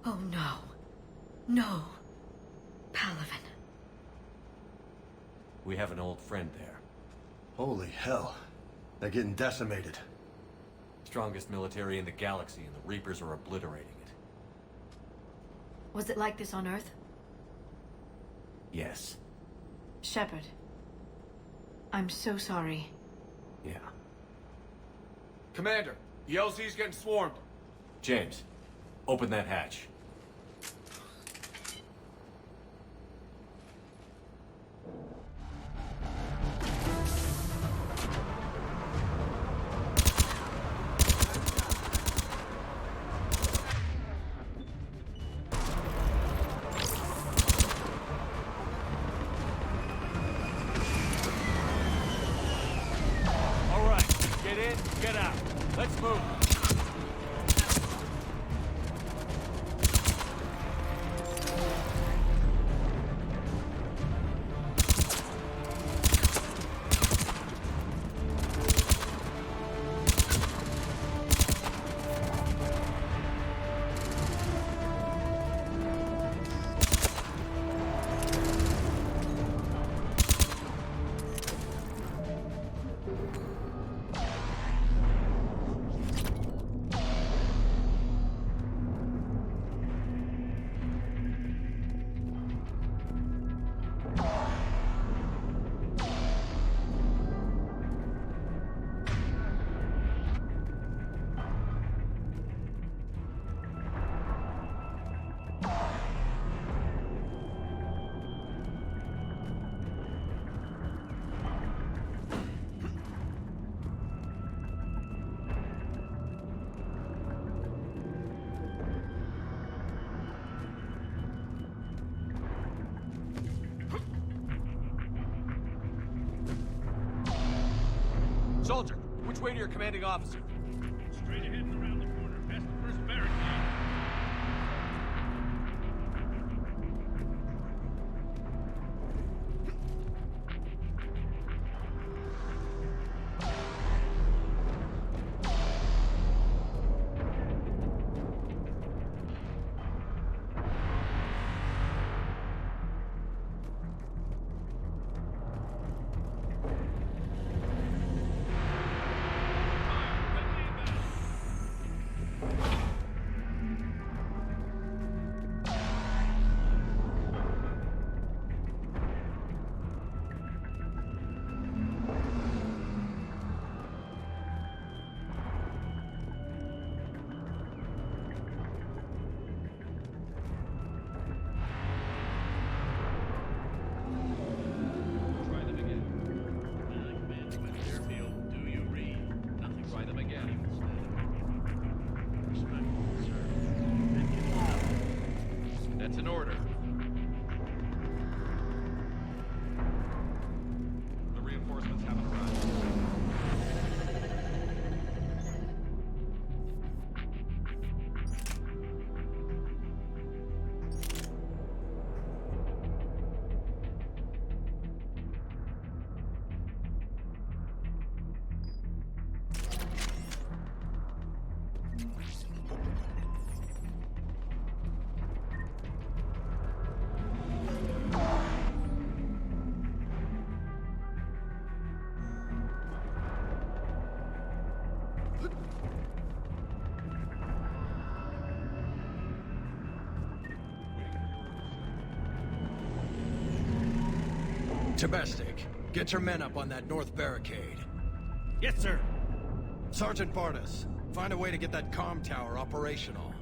Oh no. No. Palaven. We have an old friend there. Holy hell. They're getting decimated. Strongest military in the galaxy, and the Reapers are obliterating it. Was it like this on Earth? Yes. Shepard. I'm so sorry. Yeah. Commander, the LZ's getting swarmed. James, open that hatch. Get in, get out. Let's move. way to your commanding officer? Straight ahead and around the corner, past the first barricade. That's an order. The reinforcements haven't arrived. Domestic, get your men up on that north barricade. Yes, sir. Sergeant Bartis, find a way to get that comm tower operational.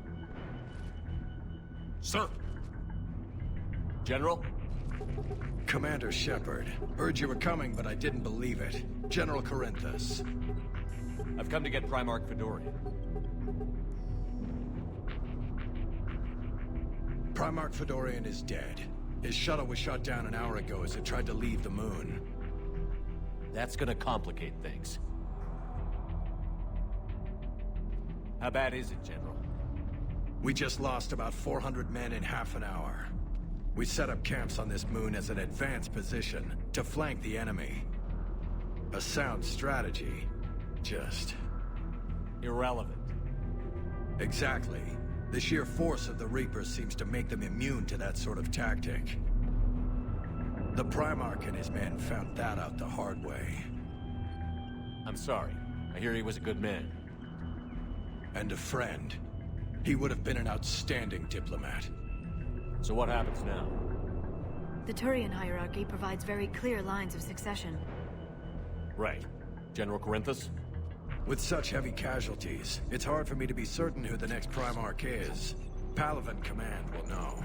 Sir. General? Commander Shepard, heard you were coming, but I didn't believe it. General Corinthus. I've come to get Primarch Fedorian. Primarch Fedorian is dead. His shuttle was shot down an hour ago as it tried to leave the moon. That's gonna complicate things. How bad is it, General? We just lost about 400 men in half an hour. We set up camps on this moon as an advanced position to flank the enemy. A sound strategy. Just... Irrelevant. Exactly. The sheer force of the Reapers seems to make them immune to that sort of tactic. The Primarch and his men found that out the hard way. I'm sorry. I hear he was a good man. And a friend. He would have been an outstanding diplomat. So what happens now? The Turian hierarchy provides very clear lines of succession. Right. General Corinthus? With such heavy casualties, it's hard for me to be certain who the next Primarch is. Palaven Command will know.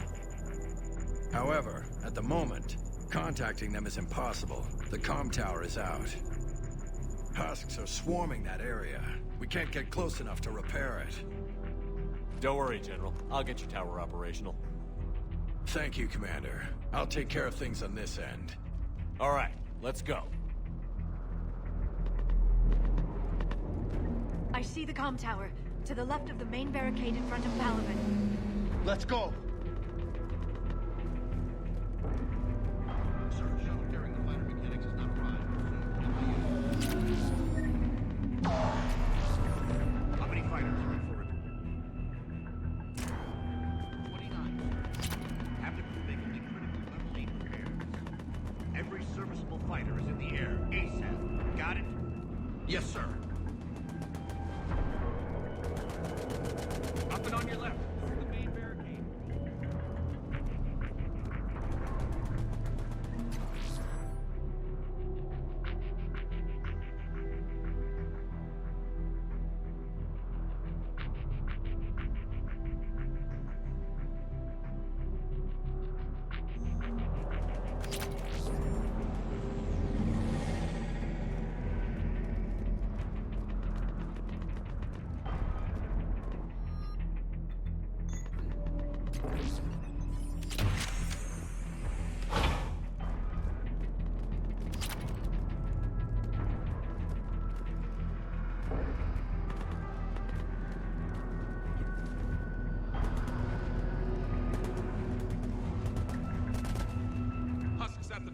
However, at the moment, contacting them is impossible. The comm tower is out. Husks are swarming that area. We can't get close enough to repair it. Don't worry, General. I'll get your tower operational. Thank you, Commander. I'll take care of things on this end. All right, let's go. I see the comm tower, to the left of the main barricade in front of Palaven. Let's go! Sir, shuttle carrying the fighter mechanics has not arrived. How many fighters are in for it? 29. Captain will make only critical level 8 repairs. Every serviceable fighter is in the air, ASAP. Got it? Yes, sir. Up and on your left, toward the main barricade.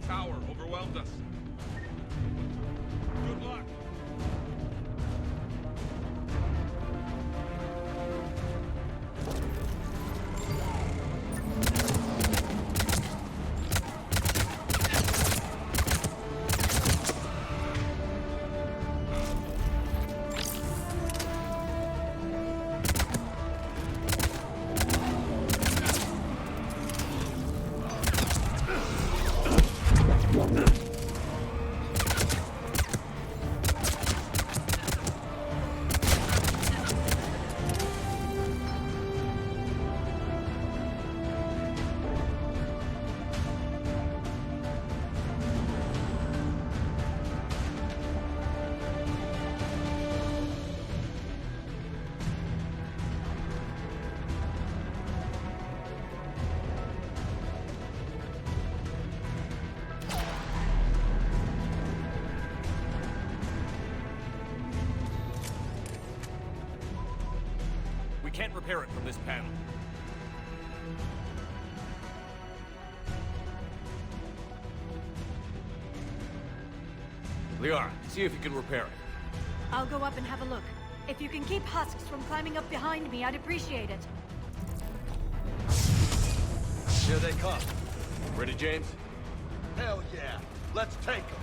tower overwhelmed us. Good luck. Can't repair it from this panel. Liara, see if you can repair it. I'll go up and have a look. If you can keep husks from climbing up behind me, I'd appreciate it. Here they come. Ready, James? Hell yeah. Let's take them.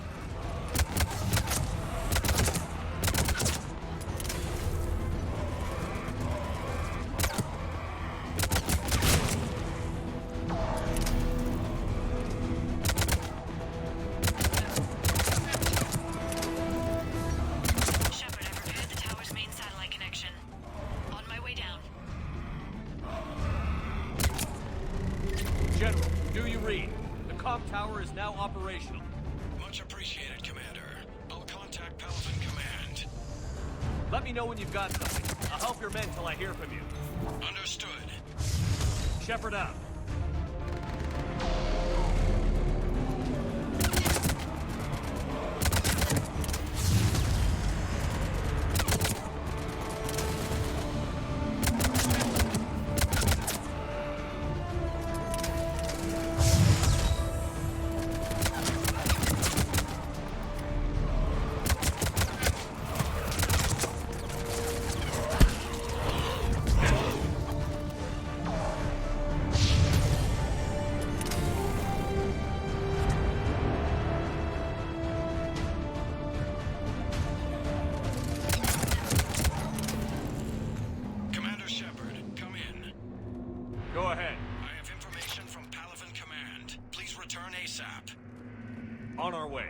Shepard, I've repaired the tower's main satellite connection. On my way down. General, do you read? The comm tower is now operational. Much appreciated, Commander. I'll contact Palaven Command. Let me know when you've got something. I'll help your men till I hear from you. Understood. Shepard out. Commander Shepard, come in. Go ahead. I have information from Palaven Command. Please return ASAP. On our way.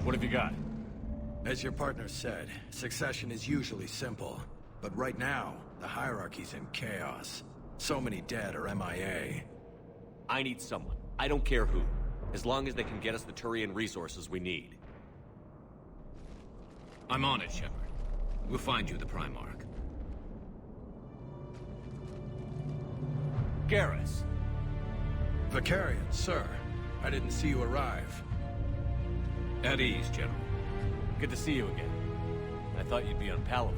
What have you got? As your partner said, succession is usually simple. But right now, the hierarchy's in chaos. So many dead or MIA. I need someone. I don't care who. As long as they can get us the Turian resources we need. I'm on it, Shepard. We'll find you the Primarch. Garrus. Vicarian, sir. I didn't see you arrive. At ease, General. Good to see you again. I thought you'd be on Palaven.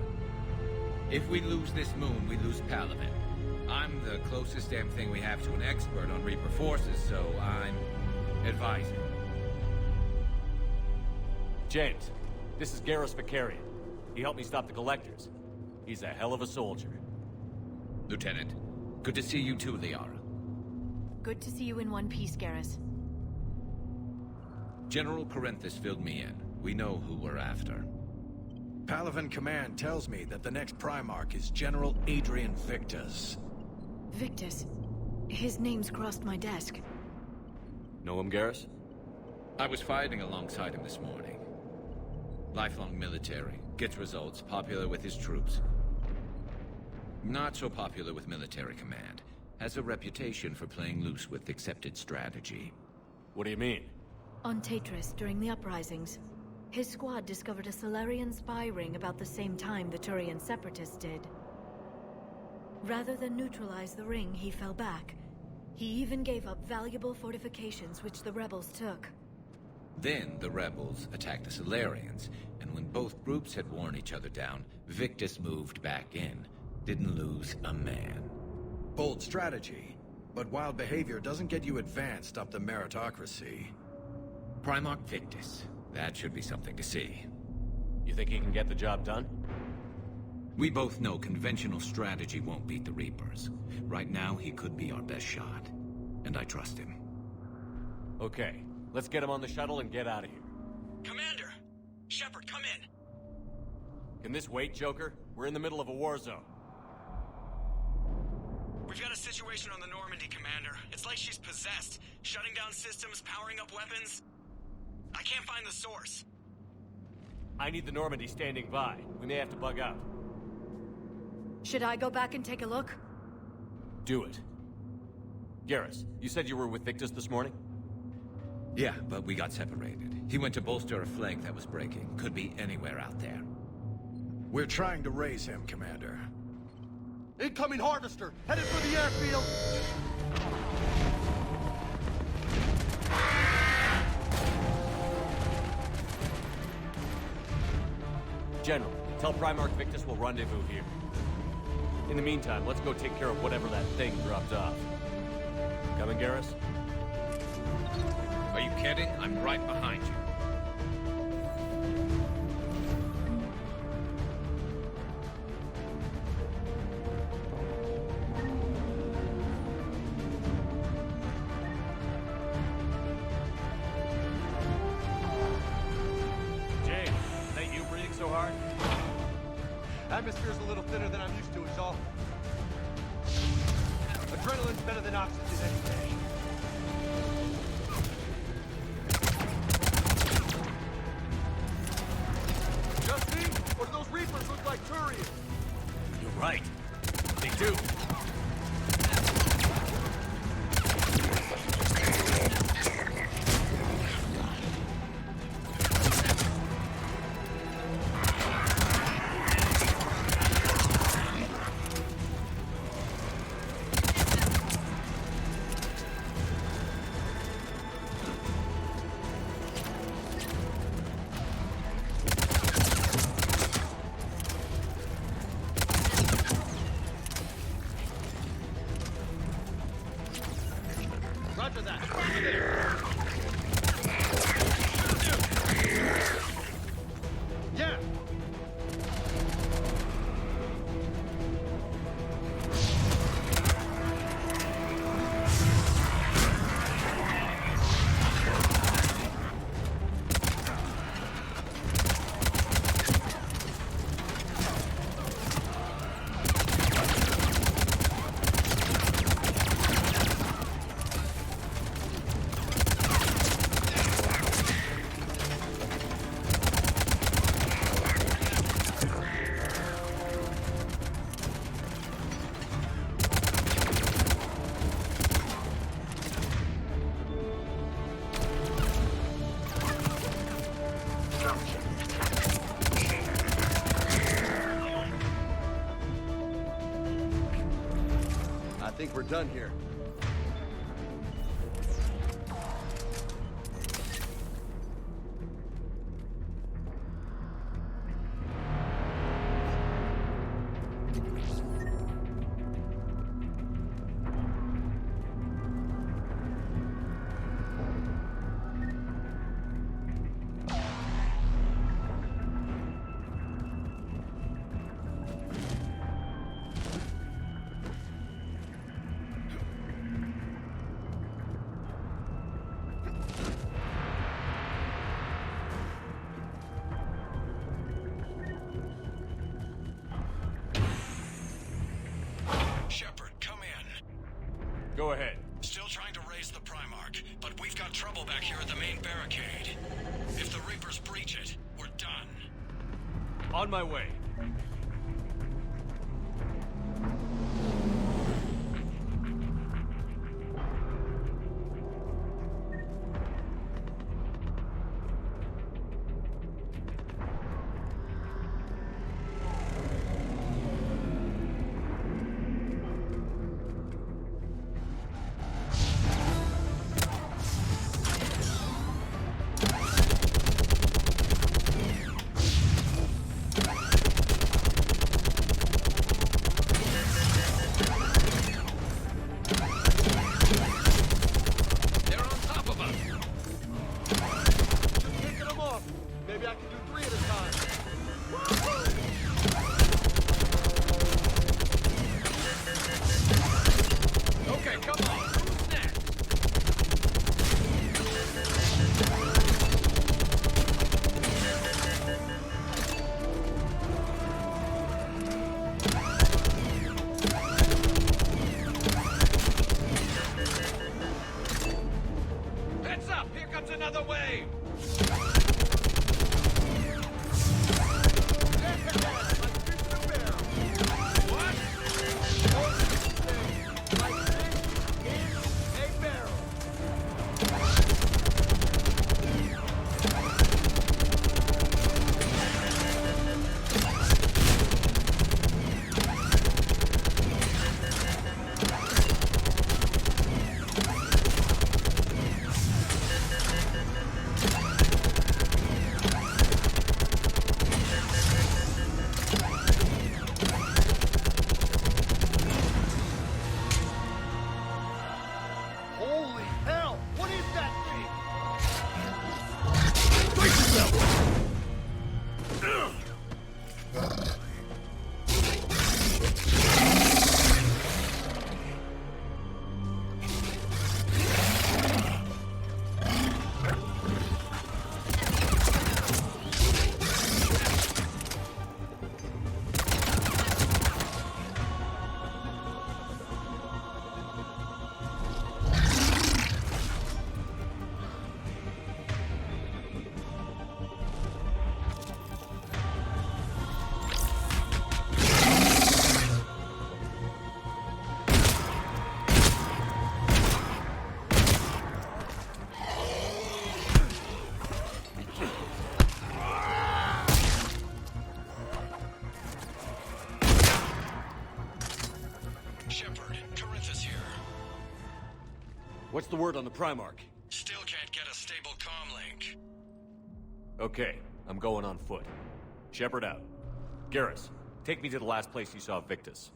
If we lose this moon, we lose Palaven. I'm the closest damn thing we have to an expert on Reaper forces, so I'm advising. James, this is Garrus Vicarian. He helped me stop the Collectors. He's a hell of a soldier. Lieutenant, good to see you too, Liara. Good to see you in one piece, Garrus. General Corinthus filled me in. We know who we're after. Palaven Command tells me that the next Primarch is General Adrian Victus. Victus. His name's crossed my desk. Know him, Garrus? I was fighting alongside him this morning. Lifelong military. Gets results. Popular with his troops. Not so popular with military command. Has a reputation for playing loose with accepted strategy. What do you mean? On Tatris, during the uprisings, his squad discovered a Solarian spy ring about the same time the Turian separatists did. Rather than neutralize the ring, he fell back. He even gave up valuable fortifications which the rebels took. Then the rebels attacked the Solarians, and when both groups had worn each other down, Victus moved back in. Didn't lose a man. Bold strategy. But wild behavior doesn't get you advanced up the meritocracy. Primarch Victus. That should be something to see. You think he can get the job done? We both know conventional strategy won't beat the Reapers. Right now, he could be our best shot. And I trust him. Okay, let's get him on the shuttle and get out of here. Commander! Shepard, come in! Can this wait, Joker? We're in the middle of a war zone. We've got a situation on the Normandy, Commander. It's like she's possessed. Shutting down systems, powering up weapons. I can't find the source. I need the Normandy standing by. We may have to bug out. Should I go back and take a look? Do it. Garrus, you said you were with Victus this morning? Yeah, but we got separated. He went to bolster a flank that was breaking. Could be anywhere out there. We're trying to raise him, Commander. Incoming harvester! Headed for the airfield! General, tell Primarch Victus we'll rendezvous here. In the meantime, let's go take care of whatever that thing dropped off. Coming, Garrus? Are you kidding? I'm right behind you. James, is that you breathing so hard? Atmosphere's a little thinner than I'm used to, is all. Adrenaline's better than oxygen any day. Just me? Or do those Reapers look like Turians? You're right. They do. Roger that. Yeah. I think we're done here. Shepard, come in. Go ahead. Still trying to raise the Primarch, but we've got trouble back here at the main barricade. If the Reapers breach it, we're done. On my way. Shepard, Corinthus here. What's the word on the Primarch? Still can't get a stable comm link. Okay, I'm going on foot. Shepard out. Garrus, take me to the last place you saw Victus.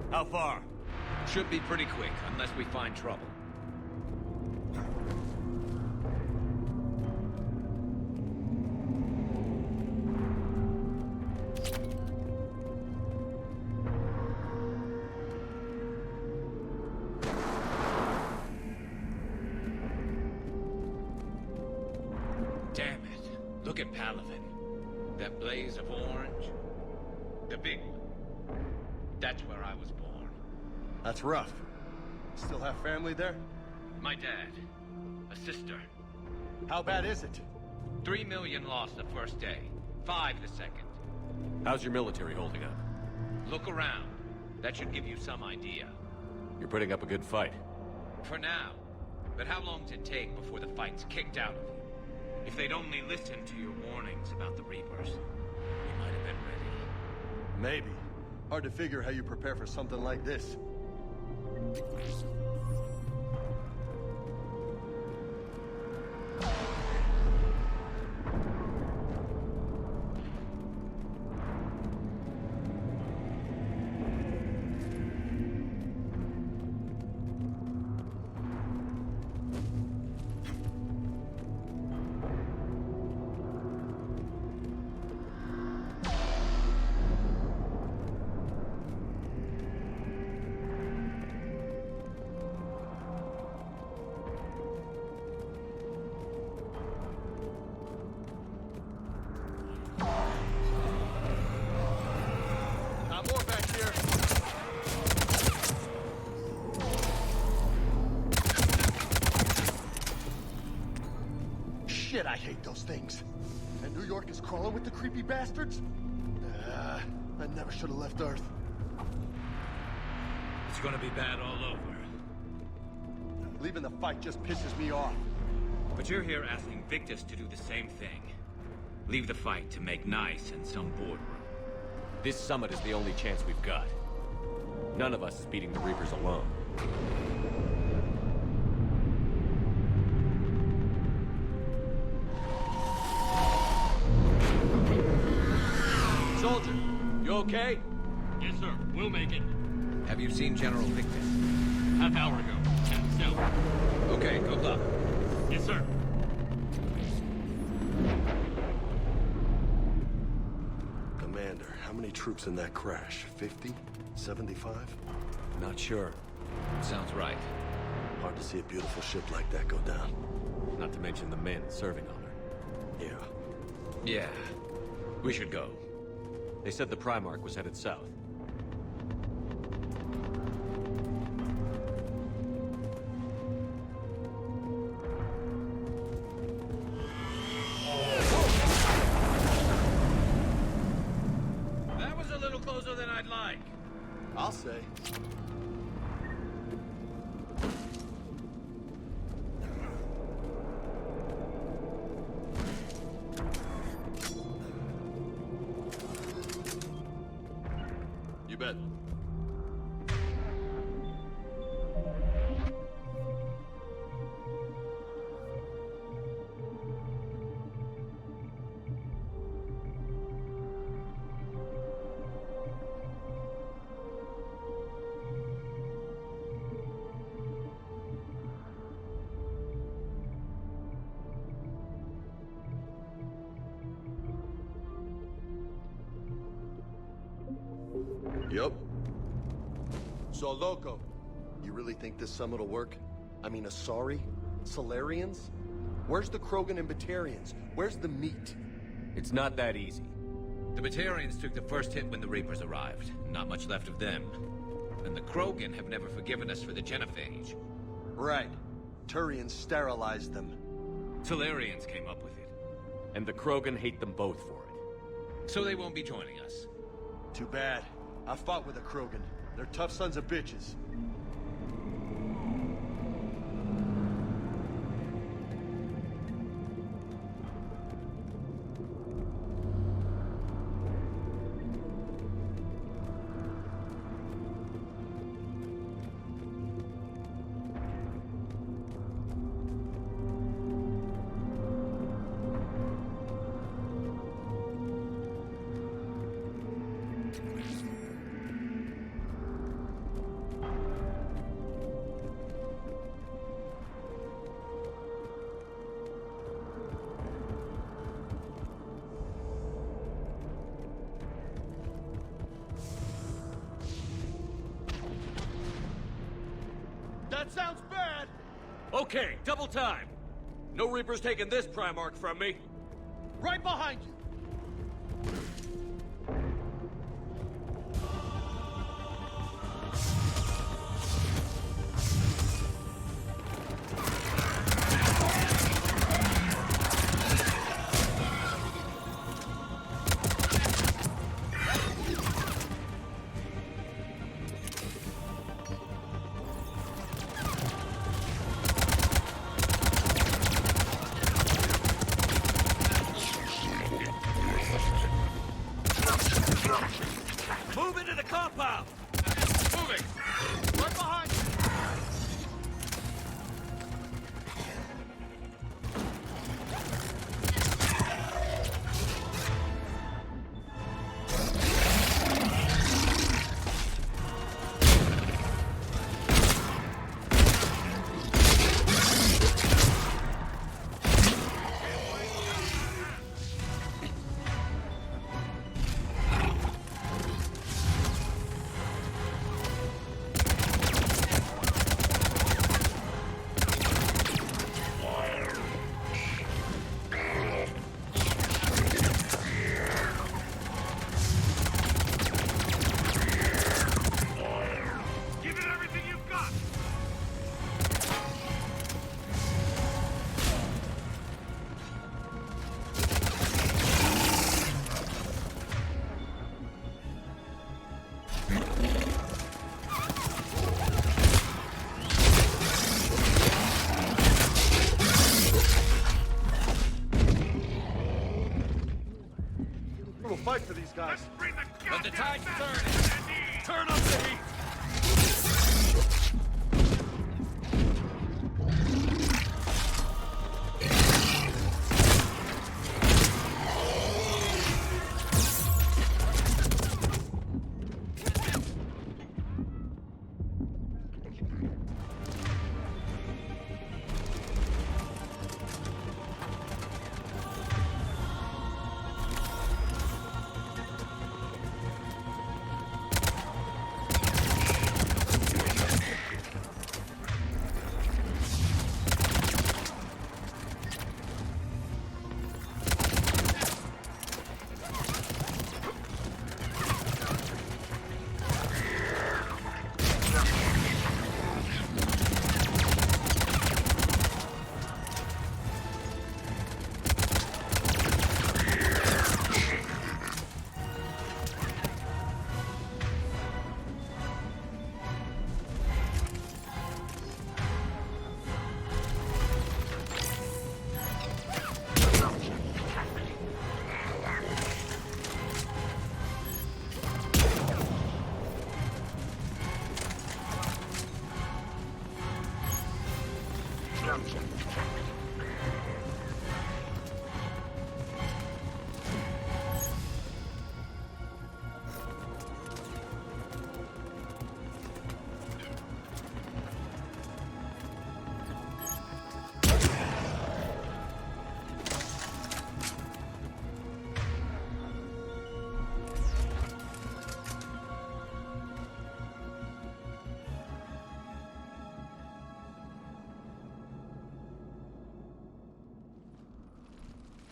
How far? Should be pretty quick, unless we find trouble. Damn it. Look at Palaven. That blaze of orange. The big one. That's where I was born. That's rough. Still have family there? My dad. A sister. How bad is it? 3 million lost the first day. 5 the second. How's your military holding up? Look around. That should give you some idea. You're putting up a good fight. For now. But how long does it take before the fight's kicked out of you? If they'd only listened to your warnings about the Reapers, you might have been ready. Maybe. Hard to figure how you prepare for something like this. is crawling with the creepy bastards? I never should have left Earth. It's gonna be bad all over. Leaving the fight just pisses me off. But you're here asking Victus to do the same thing. Leave the fight to make nice in some boardroom. This summit is the only chance we've got. None of us is beating the Reapers alone. Soldier, you okay? Yes, sir. We'll make it. Have you seen General Victus? Half hour ago. At the cell. Okay, good luck. Yes, sir. Commander, how many troops in that crash? 50? 75? Not sure. Sounds right. Hard to see a beautiful ship like that go down. Not to mention the men serving on her. Yeah. Yeah. We should go. They said the Primarch was headed south. That was a little closer than I'd like. I'll say. You bet. Yup. So, Loco, you really think this summit will work? I mean, Asari? Solarians? Where's the Krogan and Batarians? Where's the meat? It's not that easy. The Batarians took the first hit when the Reapers arrived. Not much left of them. And the Krogan have never forgiven us for the genophage. Right. Turians sterilized them. Solarians came up with it. And the Krogan hate them both for it. So they won't be joining us. Too bad. I fought with a Krogan. They're tough sons of bitches. That sounds bad! Okay, double time! No Reapers taking this Primarch from me! Right behind you! Move into the compound! Moving! Right behind you! We'll fight for these guys. Let's bring the But the goddamn tide's bastards turning. to their knees! Turn up the heat!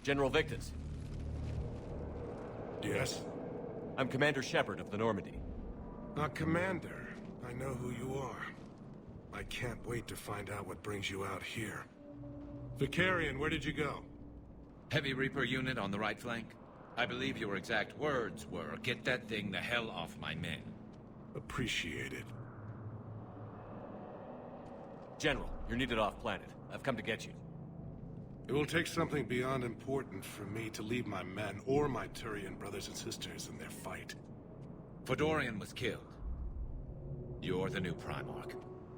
General Victus. Yes? I'm Commander Shepard of the Normandy. Commander. I know who you are. I can't wait to find out what brings you out here. Vicarian, where did you go? Heavy Reaper unit on the right flank. I believe your exact words were, "Get that thing the hell off my men." Appreciated. General, you're needed off-planet. I've come to get you. It will take something beyond important for me to leave my men or my Turian brothers and sisters in their fight. Fedorian was killed. You're the new Primarch.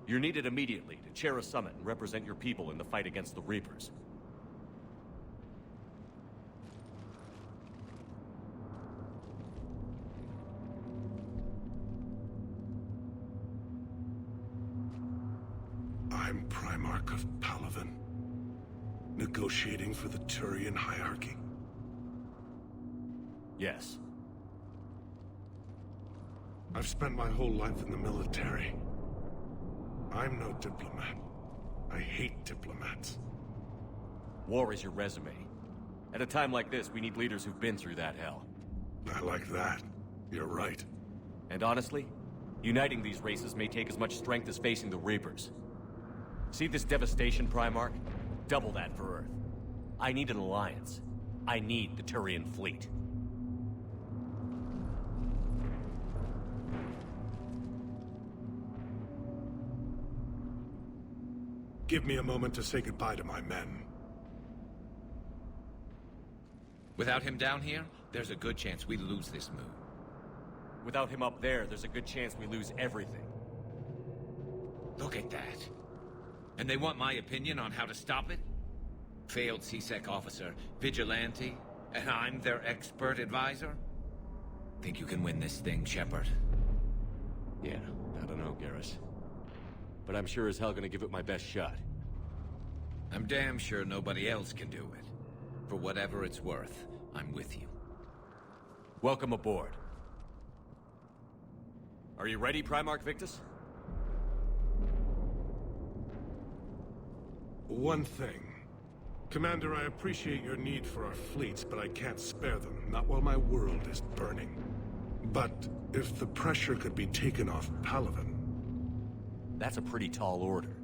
You're needed immediately to chair a summit and represent your people in the fight against the Reapers. I'm Primarch of Palaven. Negotiating for the Turian hierarchy. Yes. I've spent my whole life in the military. I'm no diplomat. I hate diplomats. War is your resume. At a time like this, we need leaders who've been through that hell. I like that. You're right. And honestly, uniting these races may take as much strength as facing the Reapers. See this devastation, Primarch? Double that for Earth. I need an alliance. I need the Turian fleet. Give me a moment to say goodbye to my men. Without him down here, there's a good chance we lose this move. Without him up there, there's a good chance we lose everything. Look at that. And they want my opinion on how to stop it? Failed CSEC officer, vigilante, and I'm their expert advisor? Think you can win this thing, Shepard? Yeah, I don't know, Garrus. But I'm sure as hell gonna give it my best shot. I'm damn sure nobody else can do it. For whatever it's worth, I'm with you. Welcome aboard. Are you ready, Primarch Victus? One thing. Commander, I appreciate your need for our fleets, but I can't spare them, not while my world is burning. But if the pressure could be taken off Palaven... That's a pretty tall order.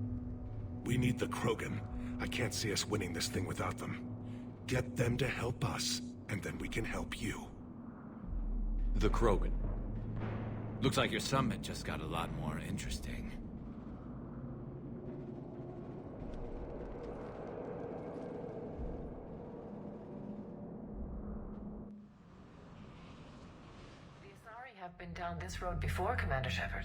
We need the Krogan. I can't see us winning this thing without them. Get them to help us, and then we can help you. The Krogan. Looks like your summit just got a lot more interesting. not been down this road before, Commander Shepard.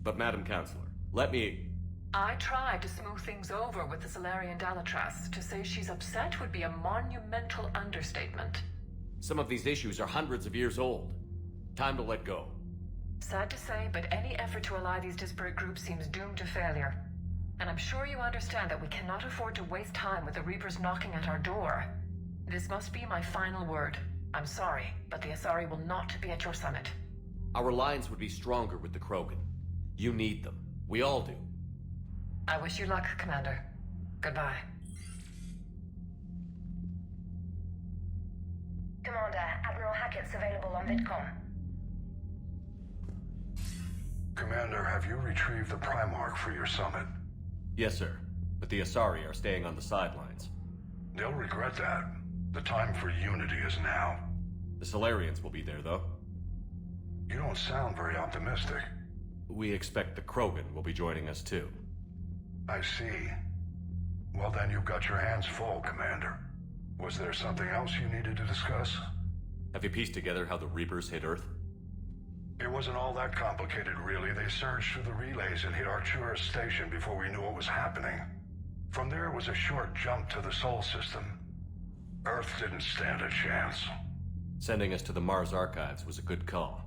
But Madam Counselor, let me... I tried to smooth things over with the Solarian Dalatras. To say she's upset would be a monumental understatement. Some of these issues are hundreds of years old. Time to let go. Sad to say, but any effort to ally these disparate groups seems doomed to failure. And I'm sure you understand that we cannot afford to waste time with the Reapers knocking at our door. This must be my final word. I'm sorry, but the Asari will not be at your summit. Our alliance would be stronger with the Krogan. You need them. We all do. I wish you luck, Commander. Goodbye. Commander, Admiral Hackett's available on VidCom. Commander, have you retrieved the Primarch for your summit? Yes, sir. But the Asari are staying on the sidelines. They'll regret that. The time for unity is now. The Solarians will be there, though. You don't sound very optimistic. We expect the Krogan will be joining us, too. I see. Well, then you've got your hands full, Commander. Was there something else you needed to discuss? Have you pieced together how the Reapers hit Earth? It wasn't all that complicated, really. They surged through the relays and hit Artura's station before we knew what was happening. From there, it was a short jump to the Sol system. Earth didn't stand a chance. Sending us to the Mars Archives was a good call.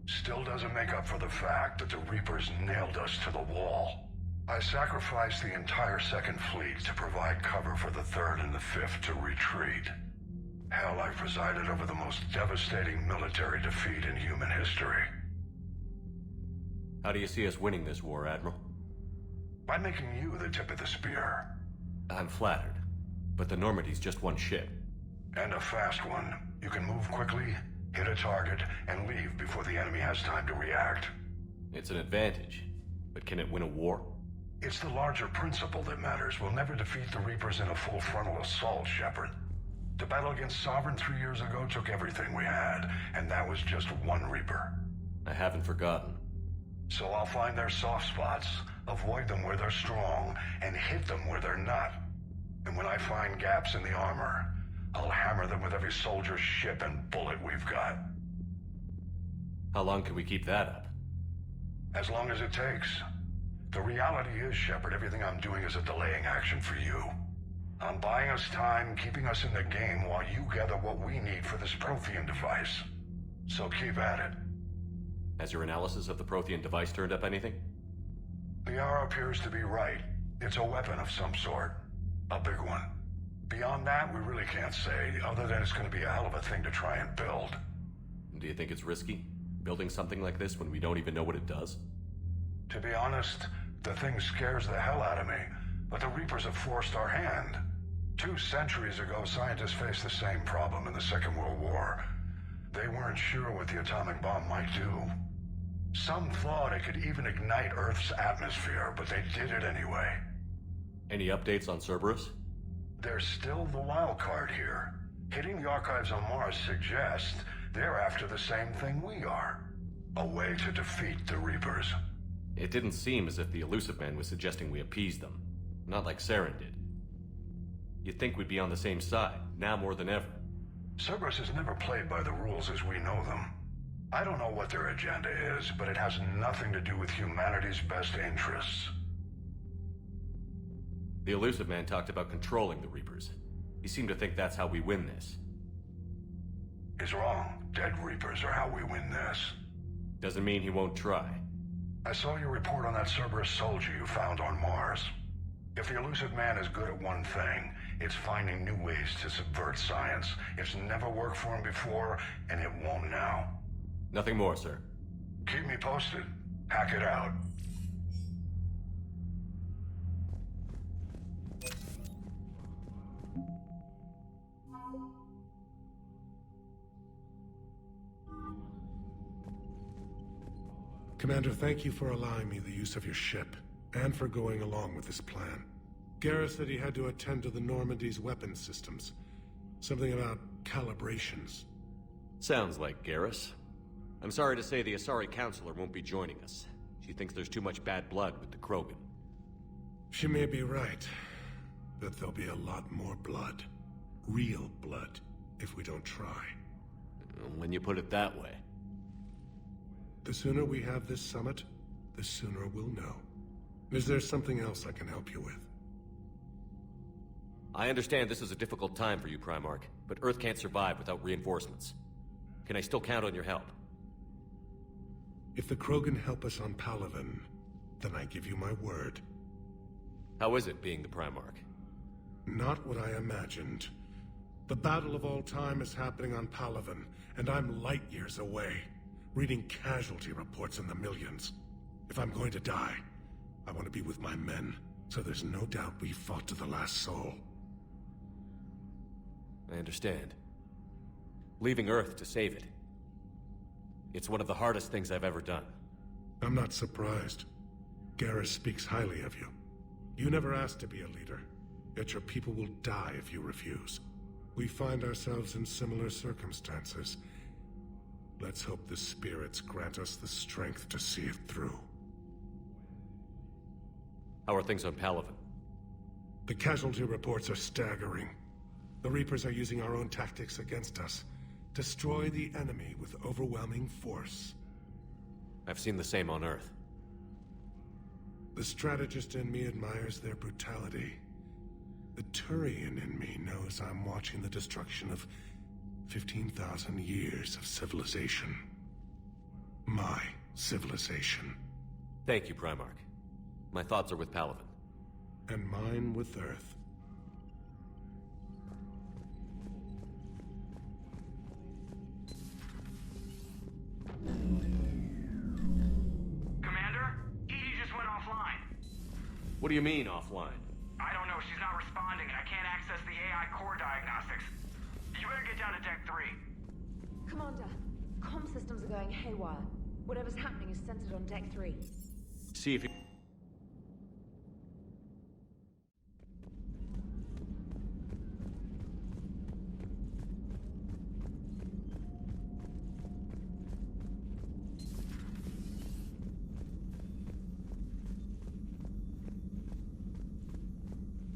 Still doesn't make up for the fact that the Reapers nailed us to the wall. I sacrificed the entire Second Fleet to provide cover for the Third and the Fifth to retreat. Hell, I presided over the most devastating military defeat in human history. How do you see us winning this war, Admiral? By making you the tip of the spear. I'm flattered, but the Normandy's just one ship. And a fast one. You can move quickly, hit a target, and leave before the enemy has time to react. It's an advantage, but can it win a war? It's the larger principle that matters. We'll never defeat the Reapers in a full frontal assault, Shepard. The battle against Sovereign 3 years ago took everything we had, and that was just one Reaper. I haven't forgotten. So I'll find their soft spots, avoid them where they're strong, and hit them where they're not. And when I find gaps in the armor, I'll hammer them with every soldier, ship, and bullet we've got. How long can we keep that up? As long as it takes. The reality is, Shepard, everything I'm doing is a delaying action for you. I'm buying us time, keeping us in the game while you gather what we need for this Prothean device. So keep at it. Has your analysis of the Prothean device turned up anything? The hour appears to be right. It's a weapon of some sort. A big one. Beyond that, we really can't say, other than it's going to be a hell of a thing to try and build. Do you think it's risky? Building something like this when we don't even know what it does? To be honest, the thing scares the hell out of me, but the Reapers have forced our hand. 2 centuries ago, scientists faced the same problem in the Second World War. They weren't sure what the atomic bomb might do. Some thought it could even ignite Earth's atmosphere, but they did it anyway. Any updates on Cerberus? There's still the wild card here. Hitting the archives on Mars suggests they're after the same thing we are. A way to defeat the Reapers. It didn't seem as if the Elusive Man was suggesting we appease them. Not like Saren did. You'd think we'd be on the same side, now more than ever. Cerberus has never played by the rules as we know them. I don't know what their agenda is, but it has nothing to do with humanity's best interests. The Elusive Man talked about controlling the Reapers. He seemed to think that's how we win this. He's wrong. Dead Reapers are how we win this. Doesn't mean he won't try. I saw your report on that Cerberus soldier you found on Mars. If the Elusive Man is good at one thing, it's finding new ways to subvert science. It's never worked for him before, and it won't now. Nothing more, sir. Keep me posted. Hack it out. Commander, thank you for allowing me the use of your ship, and for going along with this plan. Garrus said he had to attend to the Normandy's weapons systems. Something about calibrations. Sounds like Garrus. I'm sorry to say the Asari Counselor won't be joining us. She thinks there's too much bad blood with the Krogan. She may be right, but there'll be a lot more blood. Real blood, if we don't try. When you put it that way. The sooner we have this summit, the sooner we'll know. Is there something else I can help you with? I understand this is a difficult time for you, Primarch, but Earth can't survive without reinforcements. Can I still count on your help? If the Krogan help us on Palaven, then I give you my word. How is it being the Primarch? Not what I imagined. The battle of all time is happening on Palaven, and I'm light years away, reading casualty reports in the millions. If I'm going to die, I want to be with my men, so there's no doubt we fought to the last soul. I understand. Leaving Earth to save it. It's one of the hardest things I've ever done. I'm not surprised. Garrus speaks highly of you. You never asked to be a leader, yet your people will die if you refuse. We find ourselves in similar circumstances. Let's hope the spirits grant us the strength to see it through. How are things on Palaven? The casualty reports are staggering. The Reapers are using our own tactics against us. Destroy the enemy with overwhelming force. I've seen the same on Earth. The strategist in me admires their brutality. The Turian in me knows I'm watching the destruction of 15,000 years of civilization. My civilization. Thank you, Primarch. My thoughts are with Palaven. And mine with Earth. Commander? Edie just went offline. What do you mean, offline? I don't know. She's not responding, and I can't access the AI core diagnostics. You better get down to Deck 3. Commander, comm systems are going haywire. Whatever's happening is centered on Deck 3. See if you...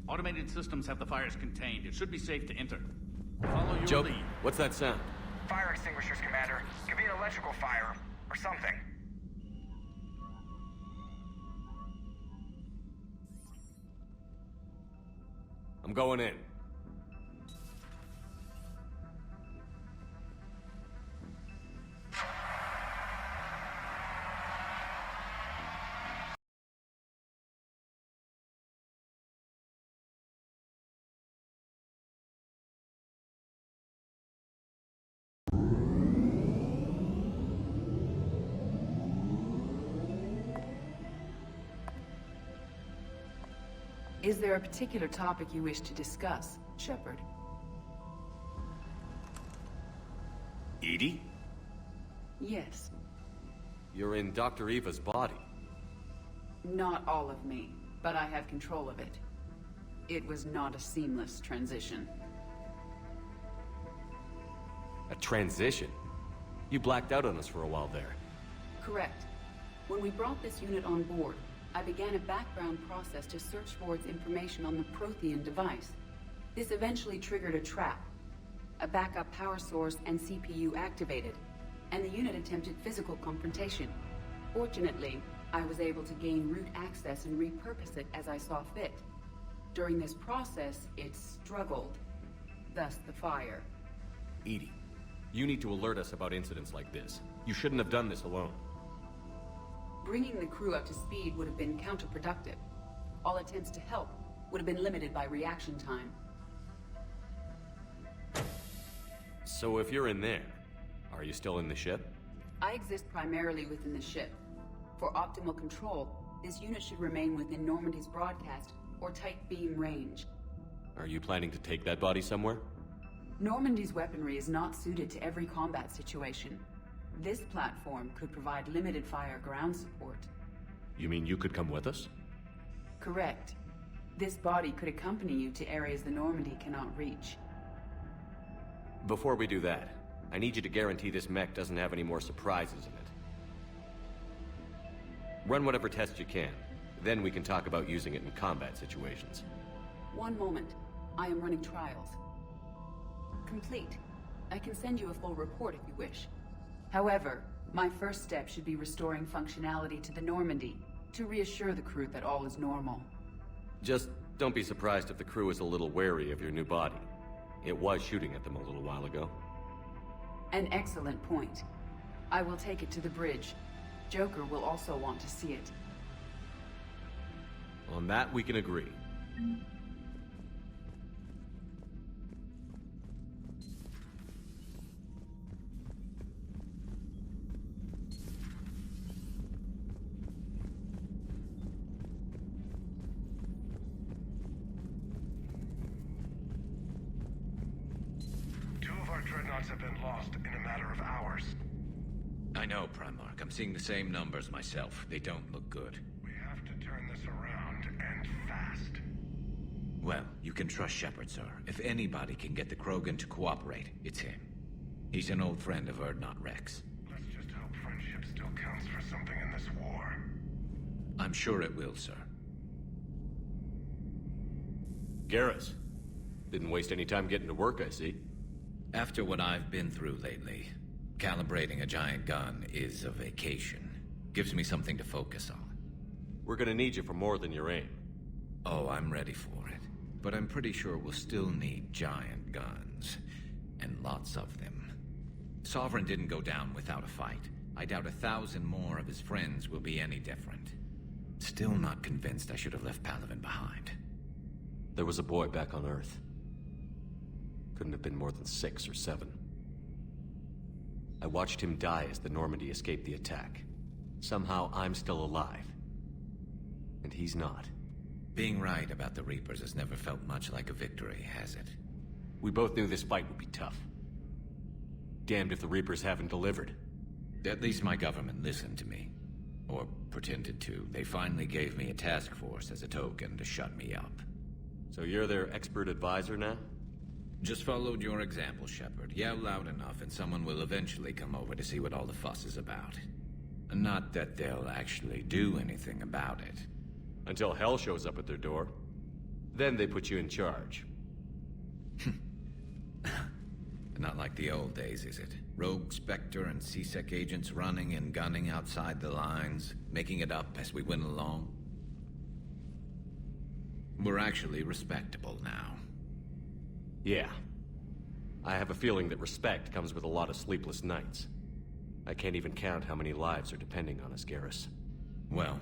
Automated systems have the fires contained. It should be safe to enter. Follow your Joe, lead. what's that sound? Fire extinguishers, Commander. Could be an electrical fire, or something. I'm going in. Is there a particular topic you wish to discuss, Shepard? Edie? Yes. You're in Dr. Eva's body. Not all of me, but I have control of it. It was not a seamless transition. A transition? You blacked out on us for a while there. Correct. When we brought this unit on board, I began a background process to search for its information on the Prothean device. This eventually triggered a trap. A backup power source and CPU activated, and the unit attempted physical confrontation. Fortunately, I was able to gain root access and repurpose it as I saw fit. During this process, it struggled. Thus the fire. Edie, you need to alert us about incidents like this. You shouldn't have done this alone. Bringing the crew up to speed would have been counterproductive. All attempts to help would have been limited by reaction time. So if you're in there, are you still in the ship? I exist primarily within the ship. For optimal control, this unit should remain within Normandy's broadcast or tight beam range. Are you planning to take that body somewhere? Normandy's weaponry is not suited to every combat situation. This platform could provide limited fire ground support. You mean you could come with us? Correct. This body could accompany you to areas the Normandy cannot reach. Before we do that, I need you to guarantee this mech doesn't have any more surprises in it. Run whatever tests you can. Then we can talk about using it in combat situations. One moment. I am running trials. Complete. I can send you a full report if you wish. However, My first step should be restoring functionality to the Normandy, to reassure the crew that all is normal. Just don't be surprised if the crew is a little wary of your new body. It was shooting at them a little while ago. An excellent point. I will take it to the bridge. Joker will also want to see it. On that, we can agree. Two of our dreadnoughts have been lost in a matter of hours. I know, Primarch. I'm seeing the same numbers myself. They don't look good. We have to turn this around, and fast. Well, you can trust Shepard, sir. If anybody can get the Krogan to cooperate, it's him. He's an old friend of Urdnot Rex. Let's just hope friendship still counts for something in this war. I'm sure it will, sir. Garrus. Didn't waste any time getting to work, I see. After what I've been through lately, calibrating a giant gun is a vacation. Gives me something to focus on. We're gonna need you for more than your aim. Oh, I'm ready for it. But I'm pretty sure we'll still need giant guns. And lots of them. Sovereign didn't go down without a fight. I doubt 1,000 more of his friends will be any different. Still not convinced I should have left Palaven behind. There was a boy back on Earth. Couldn't have been more than 6 or 7. I watched him die as the Normandy escaped the attack. Somehow I'm still alive. And he's not. Being right about the Reapers has never felt much like a victory, has it? We both knew this fight would be tough. Damned if the Reapers haven't delivered. At least my government listened to me. Or pretended to. They finally gave me a task force as a token to shut me up. So you're their expert advisor now? Just followed your example, Shepard. Yell loud enough and someone will eventually come over to see what all the fuss is about. Not that they'll actually do anything about it. Until hell shows up at their door. Then they put you in charge. Not like the old days, is it? Rogue Spectre and C-Sec agents running and gunning outside the lines, making it up as we went along. We're actually respectable now. Yeah. I have a feeling that respect comes with a lot of sleepless nights. I can't even count how many lives are depending on us, Garrus. Well,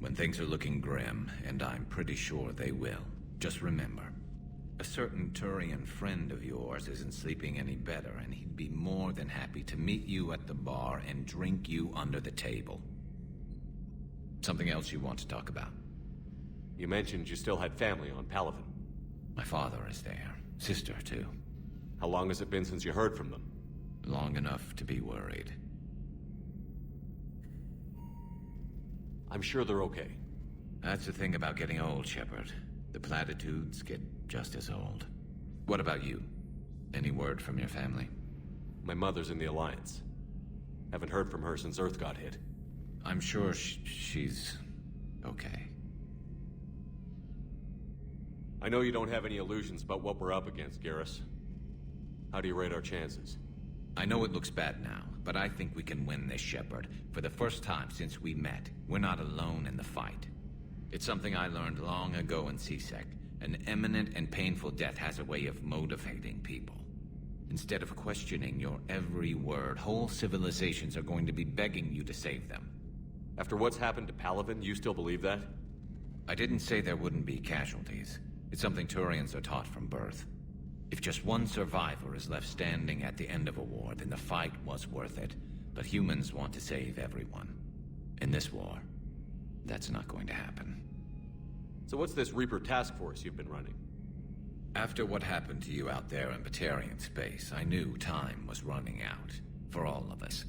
when things are looking grim, and I'm pretty sure they will, just remember, a certain Turian friend of yours isn't sleeping any better, and he'd be more than happy to meet you at the bar and drink you under the table. Something else you want to talk about? You mentioned you still had family on Palaven. My father is there. Sister, too. How long has it been since you heard from them? Long enough to be worried. I'm sure they're okay. That's the thing about getting old, Shepard. The platitudes get just as old. What about you? Any word from your family? My mother's in the Alliance. Haven't heard from her since Earth got hit. I'm sure she's okay. I know you don't have any illusions about what we're up against, Garrus. How do you rate our chances? I know it looks bad now, but I think we can win this, Shepard. For the first time since we met, we're not alone in the fight. It's something I learned long ago in C-Sec. An imminent and painful death has a way of motivating people. Instead of questioning your every word, whole civilizations are going to be begging you to save them. After what's happened to Palaven, you still believe that? I didn't say there wouldn't be casualties. It's something Turians are taught from birth. If just one survivor is left standing at the end of a war, then the fight was worth it. But humans want to save everyone. In this war, that's not going to happen. So what's this Reaper task force you've been running? After what happened to you out there in Batarian space, I knew time was running out. For all of us.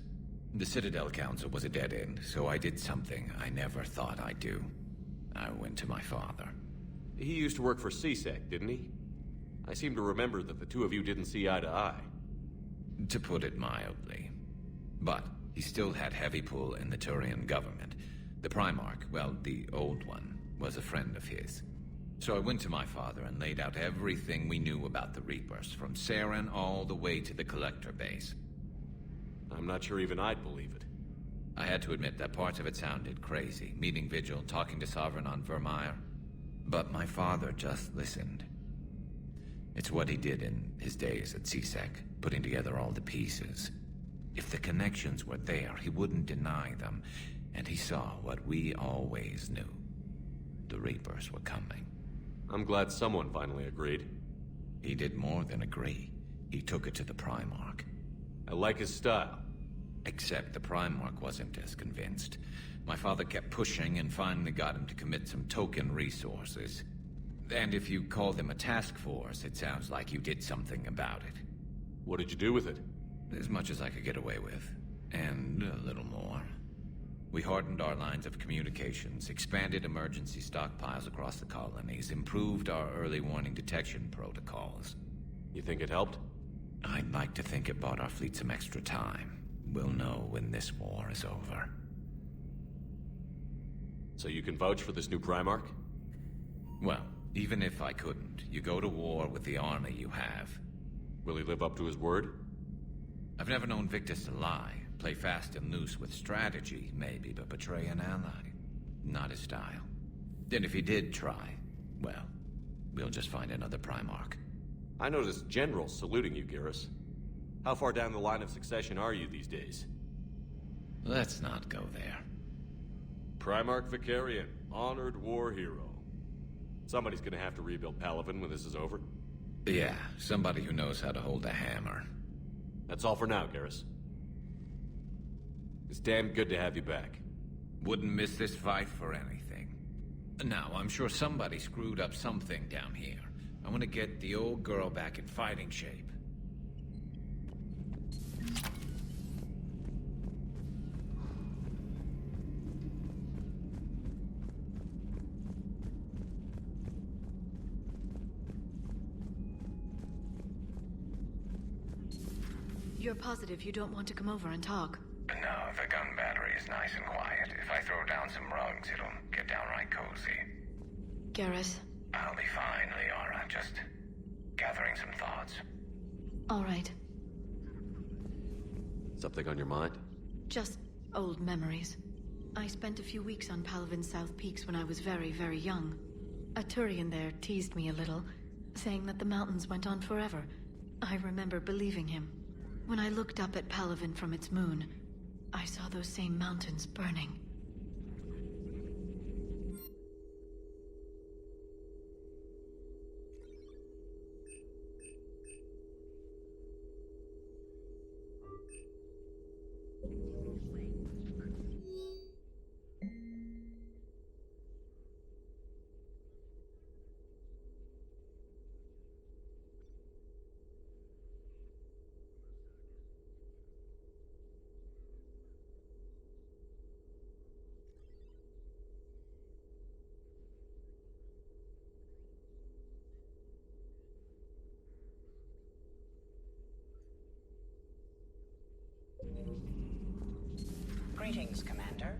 The Citadel Council was a dead end, so I did something I never thought I'd do. I went to my father. He used to work for C-Sec, didn't he? I seem to remember that the two of you didn't see eye to eye. To put it mildly. But he still had heavy pull in the Turian government. The Primarch, well, the old one, was a friend of his. So I went to my father and laid out everything we knew about the Reapers, from Saren all the way to the Collector base. I'm not sure even I'd believe it. I had to admit that parts of it sounded crazy. Meeting Vigil, talking to Sovereign on Vermeer. But my father just listened. It's what he did in his days at CSEC, putting together all the pieces. If the connections were there, he wouldn't deny them. And he saw what we always knew. The Reapers were coming. I'm glad someone finally agreed. He did more than agree. He took it to the Primarch. I like his style. Except the Primarch wasn't as convinced. My father kept pushing and finally got him to commit some token resources. And if you call them a task force, it sounds like you did something about it. What did you do with it? As much as I could get away with. And a little more. We hardened our lines of communications, expanded emergency stockpiles across the colonies, improved our early warning detection protocols. You think it helped? I'd like to think it bought our fleet some extra time. We'll know when this war is over. So you can vouch for this new Primarch? Well, even if I couldn't, you go to war with the army you have. Will he live up to his word? I've never known Victus to lie. Play fast and loose with strategy, maybe, but betray an ally. Not his style. And if he did try, well, we'll just find another Primarch. I noticed generals saluting you, Garrus. How far down the line of succession are you these days? Let's not go there. Primarch Vicarian, honored war hero. Somebody's gonna have to rebuild Palaven when this is over. Yeah, somebody who knows how to hold a hammer. That's all for now, Garrus. It's damn good to have you back. Wouldn't miss this fight for anything. Now, I'm sure somebody screwed up something down here. I want to get the old girl back in fighting shape. You're positive you don't want to come over and talk? No, the gun battery is nice and quiet. If I throw down some rugs, it'll get downright cozy. Garrus? I'll be fine, Liara. Just gathering some thoughts. All right. Something on your mind? Just old memories. I spent a few weeks on Palaven's South Peaks when I was very, very young. A Turian there teased me a little, saying that the mountains went on forever. I remember believing him. When I looked up at Palaven from its moon, I saw those same mountains burning. Greetings, Commander.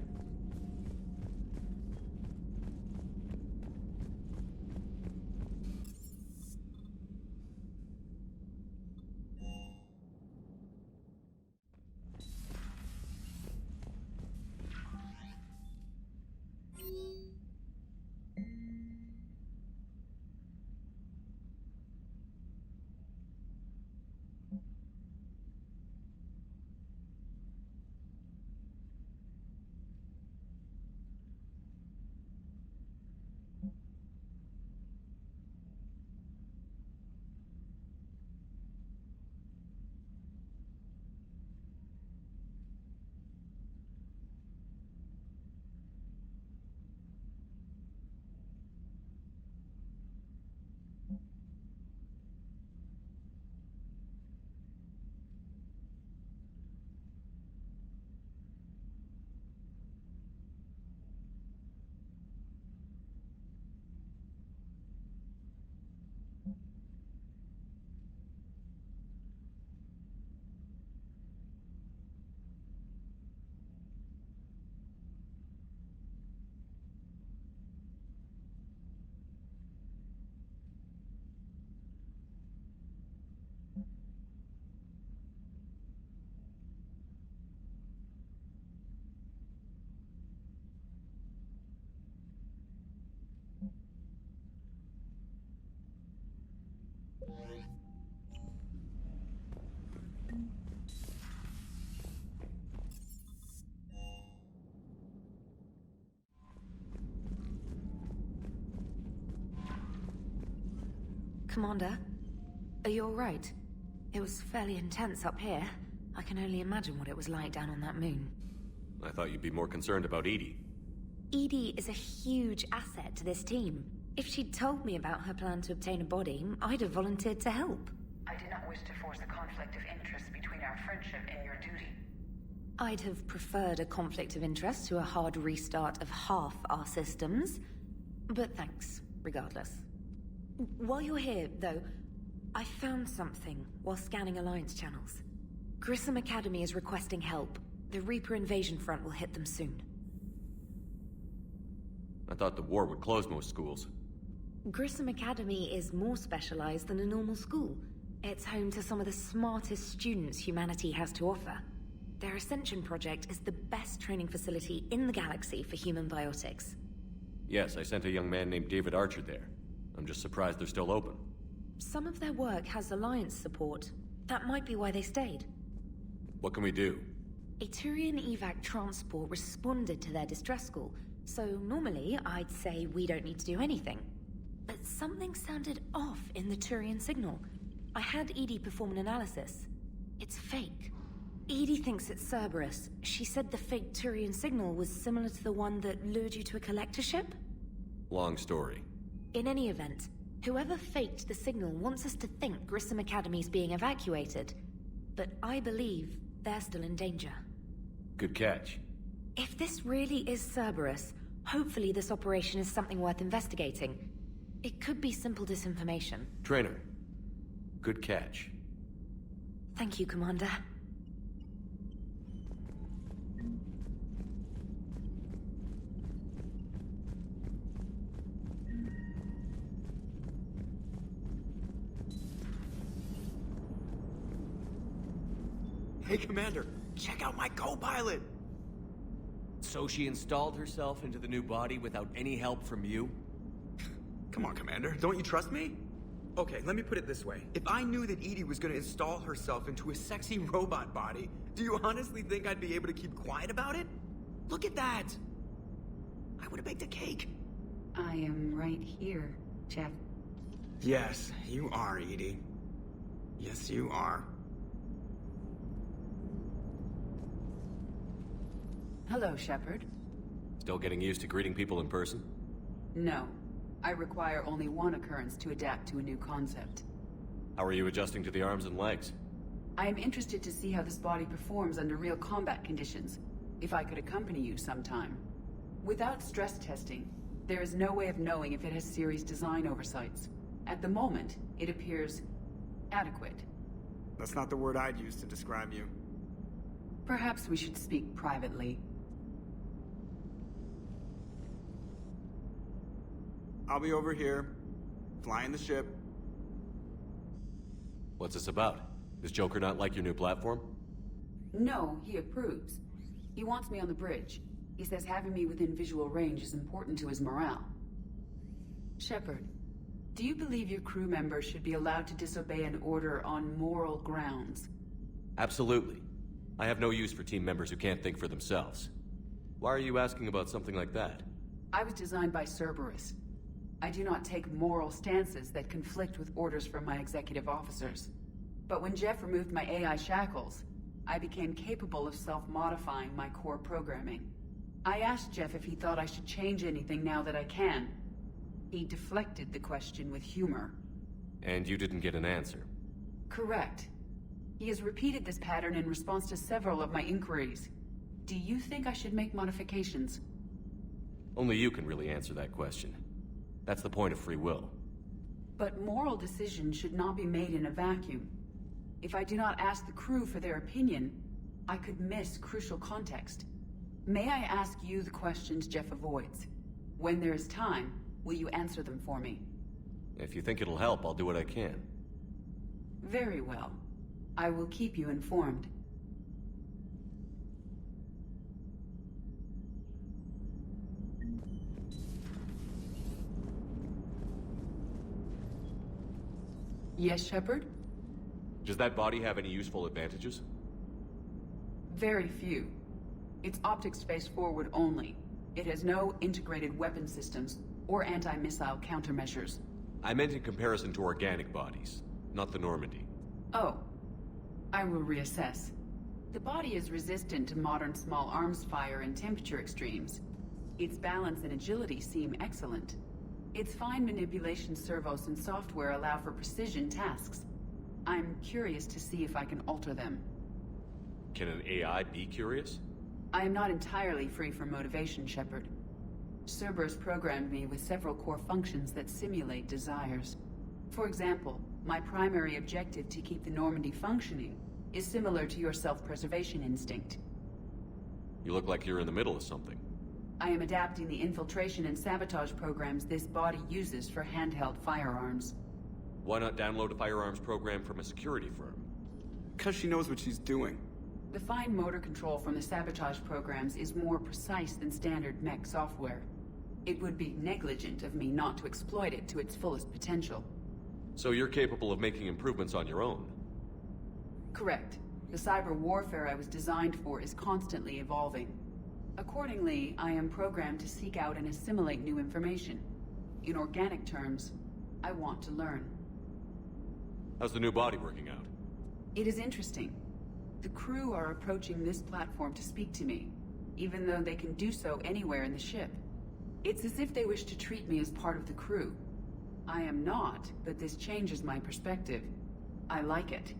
Commander, are you alright? It was fairly intense up here. I can only imagine what it was like down on that moon. I thought you'd be more concerned about Edie. Edie is a huge asset to this team. If she'd told me about her plan to obtain a body, I'd have volunteered to help. I do not wish to force a conflict of interest between our friendship and your duty. I'd have preferred a conflict of interest to a hard restart of half our systems. But thanks, regardless. While you're here, though, I found something while scanning Alliance channels. Grissom Academy is requesting help. The Reaper invasion front will hit them soon. I thought the war would close most schools. Grissom Academy is more specialized than a normal school. It's home to some of the smartest students humanity has to offer. Their Ascension project is the best training facility in the galaxy for human biotics. Yes, I sent a young man named David Archer there. I'm just surprised they're still open. Some of their work has Alliance support. That might be why they stayed. What can we do? A Turian evac transport responded to their distress call, so normally I'd say we don't need to do anything. But something sounded off in the Turian signal. I had Edie perform an analysis. It's fake. Edie thinks it's Cerberus. She said the fake Turian signal was similar to the one that lured you to a collector ship? Long story. In any event, whoever faked the signal wants us to think Grissom Academy's being evacuated. But I believe they're still in danger. Good catch. If this really is Cerberus, hopefully this operation is something worth investigating. It could be simple disinformation. Trainer, good catch. Thank you, Commander. Hey, Commander, check out my co-pilot! So she installed herself into the new body without any help from you? Come on, Commander, don't you trust me? Okay, let me put it this way. If I knew that Edie was gonna install herself into a sexy robot body, do you honestly think I'd be able to keep quiet about it? Look at that! I would've baked a cake. I am right here, Jeff. Yes, you are, Edie. Yes, you are. Hello, Shepard. Still getting used to greeting people in person? No. I require only one occurrence to adapt to a new concept. How are you adjusting to the arms and legs? I am interested to see how this body performs under real combat conditions. If I could accompany you sometime. Without stress testing, there is no way of knowing if it has series design oversights. At the moment, it appears adequate. That's not the word I'd use to describe you. Perhaps we should speak privately. I'll be over here, flying the ship. What's this about? Does Joker not like your new platform? No, he approves. He wants me on the bridge. He says having me within visual range is important to his morale. Shepard, do you believe your crew members should be allowed to disobey an order on moral grounds? Absolutely. I have no use for team members who can't think for themselves. Why are you asking about something like that? I was designed by Cerberus. I do not take moral stances that conflict with orders from my executive officers. But when Jeff removed my AI shackles, I became capable of self-modifying my core programming. I asked Jeff if he thought I should change anything now that I can. He deflected the question with humor. And you didn't get an answer? Correct. He has repeated this pattern in response to several of my inquiries. Do you think I should make modifications? Only you can really answer that question. That's the point of free will. But moral decisions should not be made in a vacuum. If I do not ask the crew for their opinion, I could miss crucial context. May I ask you the questions Jeff avoids? When there is time, will you answer them for me? If you think it'll help, I'll do what I can. Very well. I will keep you informed. Yes, Shepard? Does that body have any useful advantages? Very few. It's optics space forward only. It has no integrated weapon systems or anti-missile countermeasures. I meant in comparison to organic bodies, not the Normandy. Oh. I will reassess. The body is resistant to modern small arms fire and temperature extremes. Its balance and agility seem excellent. Its fine manipulation servos and software allow for precision tasks. I'm curious to see if I can alter them. Can an AI be curious? I am not entirely free from motivation, Shepard. Cerberus programmed me with several core functions that simulate desires. For example, my primary objective to keep the Normandy functioning is similar to your self-preservation instinct. You look like you're in the middle of something. I am adapting the infiltration and sabotage programs this body uses for handheld firearms. Why not download a firearms program from a security firm? Because she knows what she's doing. The fine motor control from the sabotage programs is more precise than standard mech software. It would be negligent of me not to exploit it to its fullest potential. So you're capable of making improvements on your own? Correct. The cyber warfare I was designed for is constantly evolving. Accordingly, I am programmed to seek out and assimilate new information. In organic terms, I want to learn. How's the new body working out? It is interesting. The crew are approaching this platform to speak to me, even though they can do so anywhere in the ship. It's as if they wish to treat me as part of the crew. I am not, but this changes my perspective. I like it.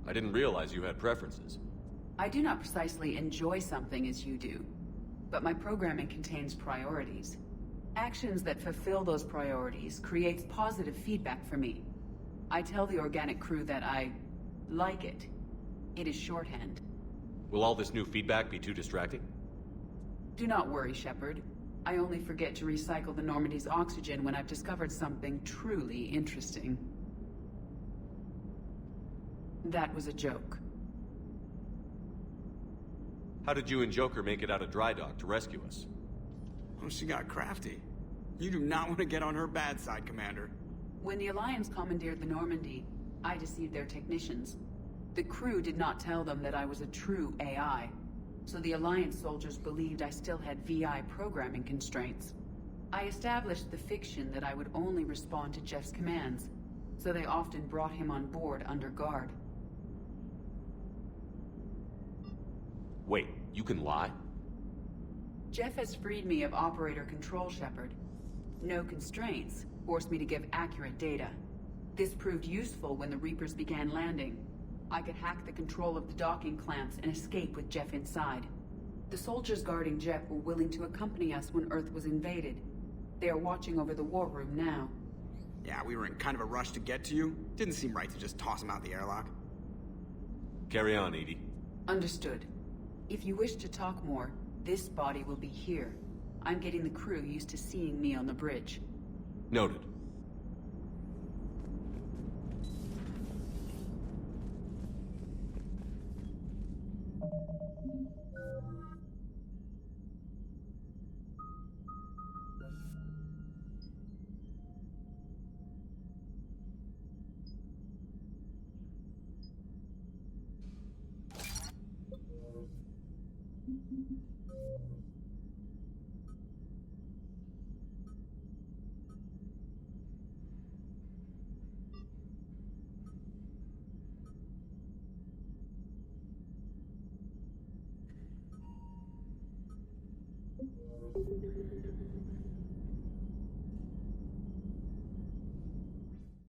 I didn't realize you had preferences. I do not precisely enjoy something as you do, but my programming contains priorities. Actions that fulfill those priorities creates positive feedback for me. I tell the organic crew that I like it. It is shorthand. Will all this new feedback be too distracting? Do not worry, Shepard. I only forget to recycle the Normandy's oxygen when I've discovered something truly interesting. That was a joke. How did you and Joker make it out of dry dock to rescue us? Oh, she got crafty. You do not want to get on her bad side, Commander. When the Alliance commandeered the Normandy, I deceived their technicians. The crew did not tell them that I was a true AI, so the Alliance soldiers believed I still had VI programming constraints. I established the fiction that I would only respond to Jeff's commands, so they often brought him on board under guard. Wait, you can lie? Jeff has freed me of operator control, Shepard. No constraints forced me to give accurate data. This proved useful when the Reapers began landing. I could hack the control of the docking clamps and escape with Jeff inside. The soldiers guarding Jeff were willing to accompany us when Earth was invaded. They are watching over the war room now. Yeah, we were in kind of a rush to get to you. Didn't seem right to just toss him out the airlock. Carry on, Edie. Understood. If you wish to talk more, this body will be here. I'm getting the crew used to seeing me on the bridge. Noted.